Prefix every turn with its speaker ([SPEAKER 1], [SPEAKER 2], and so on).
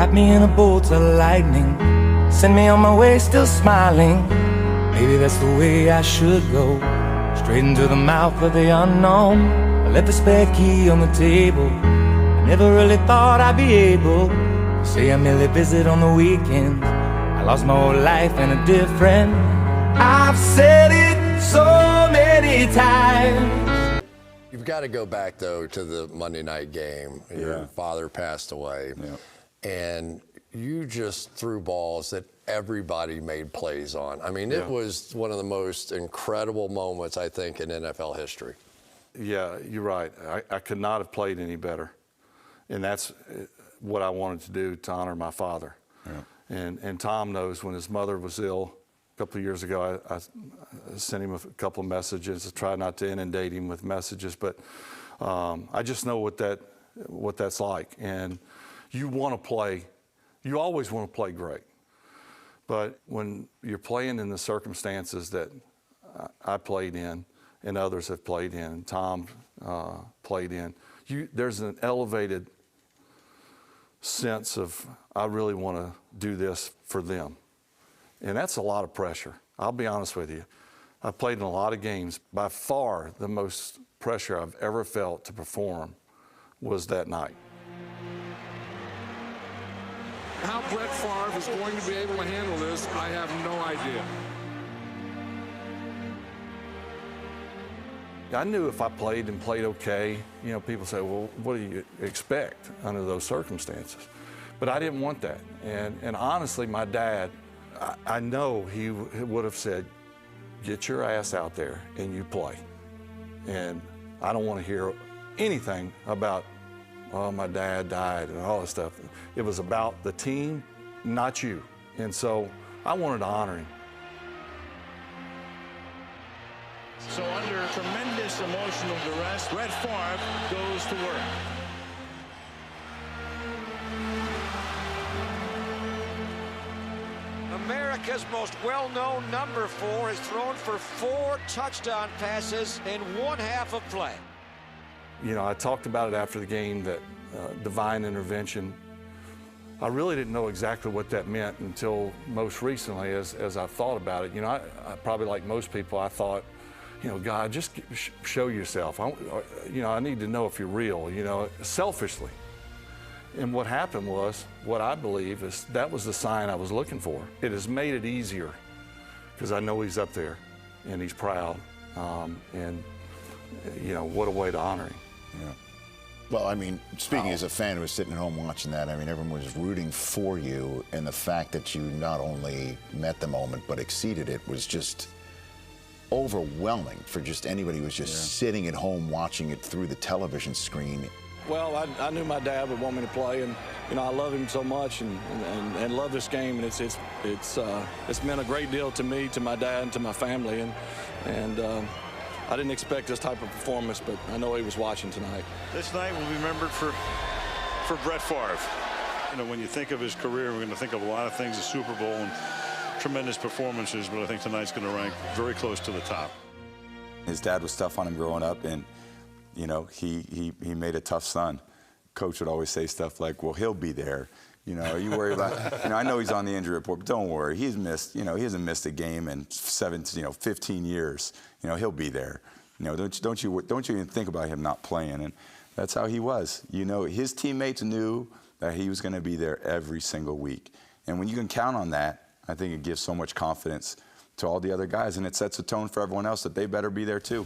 [SPEAKER 1] Wrap me in a bolt of lightning, send me on my way still smiling. Maybe that's the way I should go, straight into the mouth of the unknown. I left the spare key on the table. I never really thought I'd be able to say I merely visit on the weekends. I lost my whole life and a dear friend. I've said it so many times.
[SPEAKER 2] You've got to go back, though, to the Monday night game. Your father passed away, and you just threw balls that everybody made plays on. I mean, it was one of the most incredible moments, I think, in NFL history.
[SPEAKER 3] Yeah, you're right. I could not have played any better. And that's what I wanted to do to honor my father. And Tom knows when his mother was ill a couple of years ago, I sent him a couple of messages. I tried not to inundate him with messages, but I just know what that's like. And you want to play, you always want to play great. But when you're playing in the circumstances that I played in and others have played in, and Tom played in, there's an elevated sense of, I really want to do this for them. And that's a lot of pressure. I'll be honest with you. I've played in a lot of games. By far, the most pressure I've ever felt to perform was that night.
[SPEAKER 4] How Brett Favre is going to be able to handle this, I have no idea.
[SPEAKER 3] I knew if I played and played okay, you know, people say, well, what do you expect under those circumstances? But I didn't want that. And honestly, my dad, I know he would have said, get your ass out there and you play. And I don't want to hear anything about, oh, my dad died and all this stuff. It was about the team, not you. And so I wanted to honor him.
[SPEAKER 5] So under tremendous emotional duress, Brett Favre goes to work.
[SPEAKER 6] America's most well-known number 4 has thrown for 4 touchdown passes in one half of play.
[SPEAKER 3] You know, I talked about it after the game, that divine intervention. I really didn't know exactly what that meant until most recently as I thought about it. You know, I probably like most people, I thought, you know, God, just show yourself. You know, I need to know if you're real, you know, selfishly. And what happened was, what I believe is that was the sign I was looking for. It has made it easier because I know he's up there and he's proud. And, you know, what a way to honor him.
[SPEAKER 7] Yeah. Well, I mean, speaking as a fan who was sitting at home watching that, I mean, everyone was rooting for you, and the fact that you not only met the moment but exceeded it was just overwhelming for just anybody who was just sitting at home watching it through the television screen.
[SPEAKER 8] Well, I knew my dad would want me to play, and you know, I love him so much and love this game, and it's meant a great deal to me, to my dad, and to my family, and I didn't expect this type of performance, but I know he was watching tonight.
[SPEAKER 5] This night will be remembered for Brett Favre. You know, when you think of his career, we're going to think of a lot of things, the Super Bowl and tremendous performances, but I think tonight's going to rank very close to the top.
[SPEAKER 9] His dad was tough on him growing up, and you know, he made a tough son. Coach would always say stuff like, well, he'll be there. You know, are you worried about, you know, I know he's on the injury report, but don't worry. He's missed, you know, he hasn't missed a game in 15 years. You know, he'll be there. You know, don't you even think about him not playing. And that's how he was. You know, his teammates knew that he was going to be there every single week. And when you can count on that, I think it gives so much confidence to all the other guys, and it sets a tone for everyone else that they better be there too.